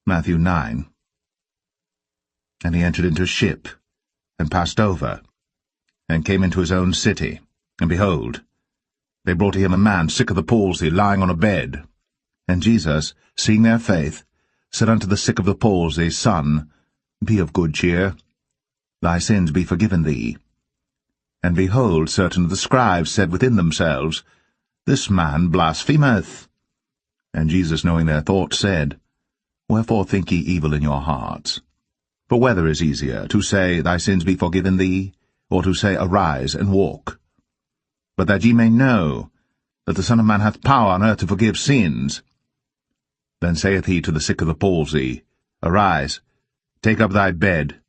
Matthew 9. And he entered into a ship, and passed over, and came into his own city. And behold, they brought to him a man sick of the palsy, lying on a bed. And Jesus, seeing their faith, said unto the sick of the palsy, Son, be of good cheer, thy sins be forgiven thee. And behold, certain of the scribes said within themselves, This man blasphemeth. And Jesus, knowing their thoughts, said, Wherefore think ye evil in your hearts? For whether is easier, to say, Thy sins be forgiven thee, or to say, Arise and walk? But that ye may know that the Son of Man hath power on earth to forgive sins. Then saith he to the sick of the palsy, Arise, take up thy bed,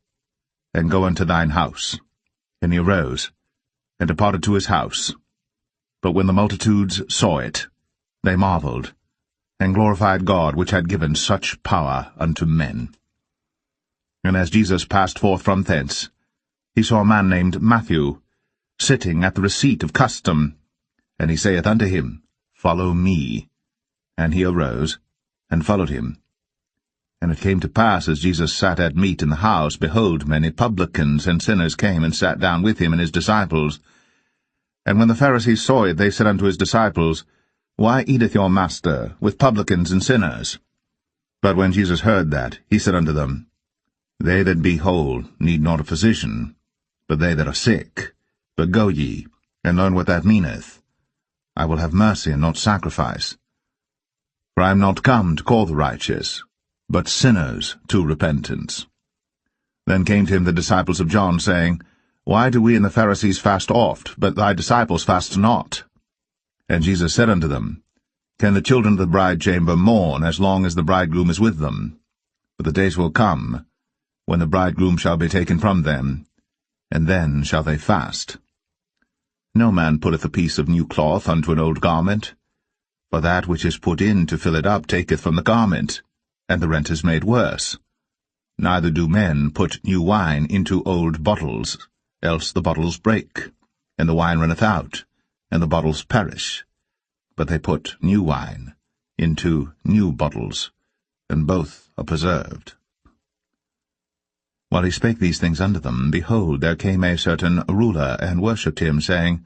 and go unto thine house. And he arose, and departed to his house. But when the multitudes saw it, they marveled, and glorified God, which had given such power unto men. And as Jesus passed forth from thence, he saw a man named Matthew, sitting at the receipt of custom. And he saith unto him, Follow me. And he arose, and followed him. And it came to pass, as Jesus sat at meat in the house, behold, many publicans and sinners came and sat down with him and his disciples. And when the Pharisees saw it, they said unto his disciples, Why eateth your master with publicans and sinners? But when Jesus heard that, he said unto them, They that be whole need not a physician, but they that are sick. But go ye, and learn what that meaneth. I will have mercy and not sacrifice. For I am not come to call the righteous, but sinners to repentance. Then came to him the disciples of John, saying, Why do we and the Pharisees fast oft, but thy disciples fast not? And Jesus said unto them, Can the children of the bridechamber mourn as long as the bridegroom is with them? But the days will come, when the bridegroom shall be taken from them, and then shall they fast. No man putteth a piece of new cloth unto an old garment, for that which is put in to fill it up taketh from the garment, and the rent is made worse. Neither do men put new wine into old bottles, else the bottles break, and the wine runneth out, and the bottles perish. But they put new wine into new bottles, and both are preserved. While he spake these things unto them, behold, there came a certain ruler, and worshipped him, saying,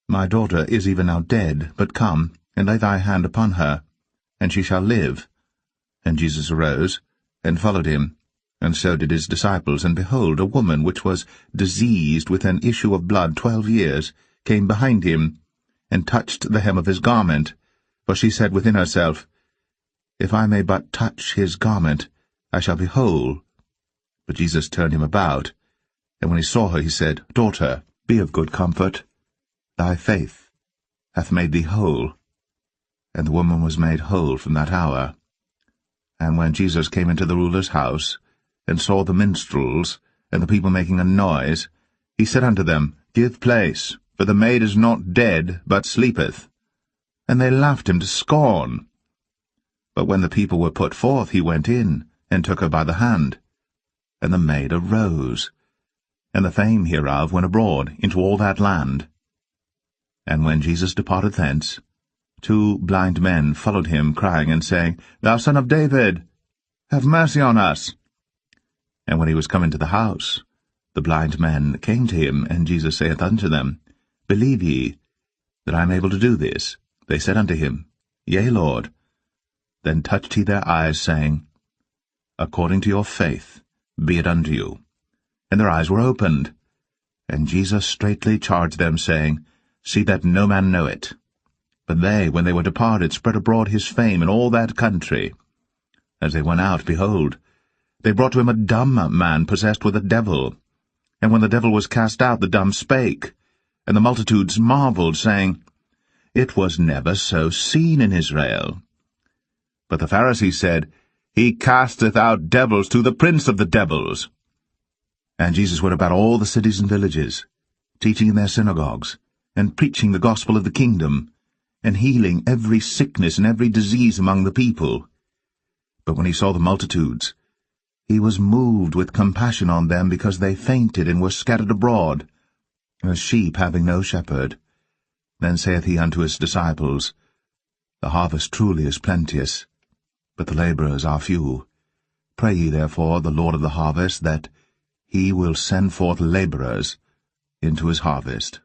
My daughter is even now dead, but come, and lay thy hand upon her, and she shall live. And Jesus arose, and followed him, and so did his disciples. And behold, a woman which was diseased with an issue of blood 12 years came behind him, and touched the hem of his garment. For she said within herself, If I may but touch his garment, I shall be whole. But Jesus turned him about, and when he saw her, he said, Daughter, be of good comfort. Thy faith hath made thee whole. And the woman was made whole from that hour. And when Jesus came into the ruler's house, and saw the minstrels, and the people making a noise, he said unto them, Give place, for the maid is not dead, but sleepeth. And they laughed him to scorn. But when the people were put forth, he went in, and took her by the hand. And the maid arose, and the fame hereof went abroad into all that land. And when Jesus departed thence, 2 blind men followed him, crying and saying, Thou Son of David, have mercy on us. And when he was come into the house, the blind men came to him, and Jesus saith unto them, Believe ye that I am able to do this? They said unto him, Yea, Lord. Then touched he their eyes, saying, According to your faith be it unto you. And their eyes were opened. And Jesus straitly charged them, saying, See that no man know it. But they, when they were departed, spread abroad his fame in all that country. As they went out, behold, they brought to him a dumb man possessed with a devil. And when the devil was cast out, the dumb spake. And the multitudes marveled, saying, It was never so seen in Israel. But the Pharisees said, He casteth out devils through the prince of the devils. And Jesus went about all the cities and villages, teaching in their synagogues, and preaching the gospel of the kingdom, and healing every sickness and every disease among the people. But when he saw the multitudes, he was moved with compassion on them, because they fainted and were scattered abroad, as sheep having no shepherd. Then saith he unto his disciples, The harvest truly is plenteous, but the laborers are few. Pray ye therefore the Lord of the harvest, that he will send forth laborers into his harvest.